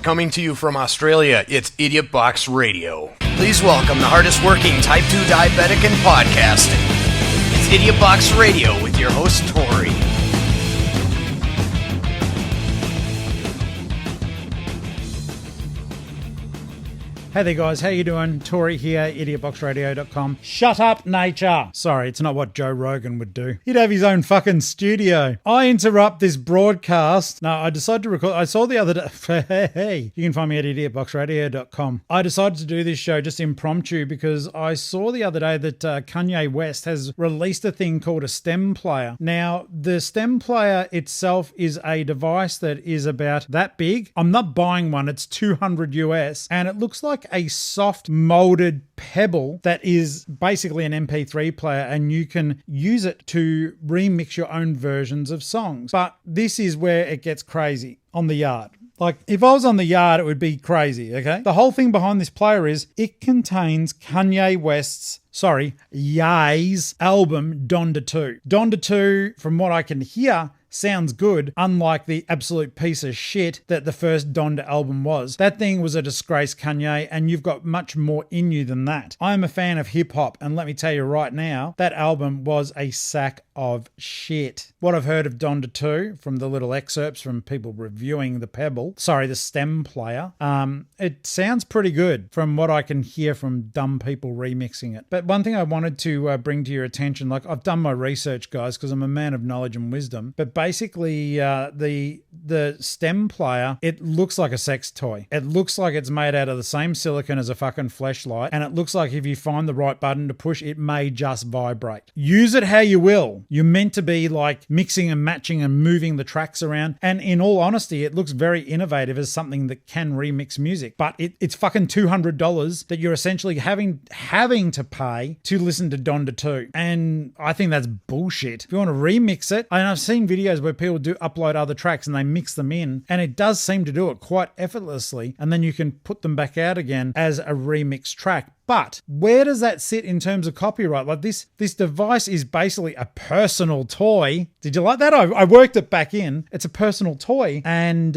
Coming to you from Australia, it's Idiot Box Radio. Please welcome the hardest working Type 2 diabetic in podcasting. It's Idiot Box Radio with your host, Tori. Hey there guys, how you doing? Tori here, idiotboxradio.com. Shut up, nature! Sorry, it's not what Joe Rogan would do. He'd have his own fucking studio. I interrupt this broadcast. No, I decided to record. I saw the other day. Hey, you can find me at idiotboxradio.com. I decided to do this show just impromptu because I saw the other day that Kanye West has released a thing called a stem player. Now, the stem player itself is a device that is about that big. I'm not buying one. It's $200 US, and it looks like a soft molded pebble that is basically an MP3 player, and you can use it to remix your own versions of songs. But this is where it gets crazy on the yard. Like, if I was on the yard, it would be crazy, okay? The whole thing behind this player is it contains Ye's album Donda 2. Donda 2, from what I can hear, sounds good, unlike the absolute piece of shit that the first Donda album was. That thing was a disgrace, Kanye, and you've got much more in you than that. I am a fan of hip-hop, and let me tell you right now, that album was a sack of shit. What I've heard of Donda 2, from the little excerpts from people reviewing the stem player, it sounds pretty good from what I can hear from dumb people remixing it. But one thing I wanted to bring to your attention, like, I've done my research, guys, because I'm a man of knowledge and wisdom, but basically the stem player, it looks like a sex toy. It looks like it's made out of the same silicone as a fucking fleshlight, and it looks like if you find the right button to push, it may just vibrate. Use it how you will. You're meant to be like mixing and matching and moving the tracks around, and in all honesty, it looks very innovative as something that can remix music, but it's fucking $200 that you're essentially having to pay to listen to Donda 2, and I think that's bullshit. If you want to remix it, and I've seen videos where people do upload other tracks and they mix them in, and it does seem to do it quite effortlessly, and then you can put them back out again as a remix track. But where does that sit in terms of copyright? Like, this device is basically a personal toy. Did you like that? I worked it back in. It's a personal toy, and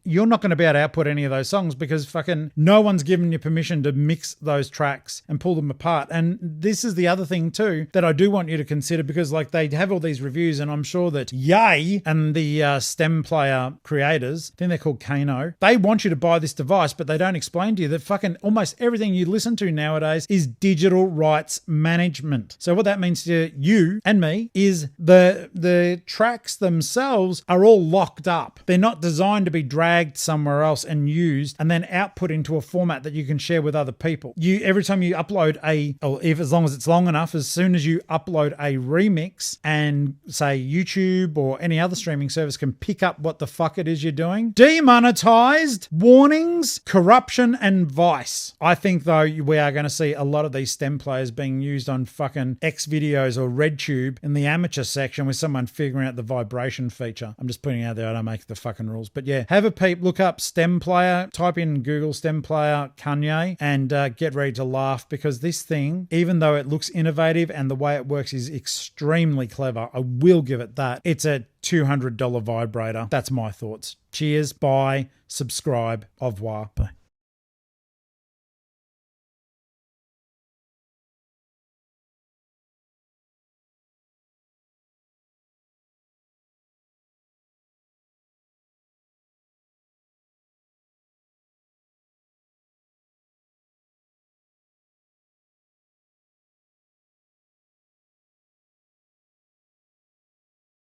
you're not going to be able to output any of those songs because fucking no one's given you permission to mix those tracks and pull them apart. And this is the other thing too that I do want you to consider, because like they have all these reviews, and I'm sure that Ye and the stem player creators, I think they're called Kanye, they want you to buy this device, but they don't explain to you that fucking almost everything you listen to nowadays is digital rights management. So what that means to you and me is the tracks themselves are all locked up. They're not designed to be dragged somewhere else and used and then output into a format that you can share with other people. Every time you upload as long as it's long enough, as soon as you upload a remix, and say YouTube or any other streaming service can pick up what the fuck it is you're doing, demonetized, warnings, corruption, and vice. I think though we are going to see a lot of these stem players being used on fucking X videos or RedTube in the amateur section with someone figuring out the vibration feature. I'm just putting it out there. I don't make the fucking rules. But yeah, have a peep. Look up stem player. Type in Google stem player Kanye and get ready to laugh, because this thing, even though it looks innovative and the way it works is extremely clever, I will give it that. It's a $200 vibrator. That's my thoughts. Cheers. Bye. Subscribe. Au revoir. Bye.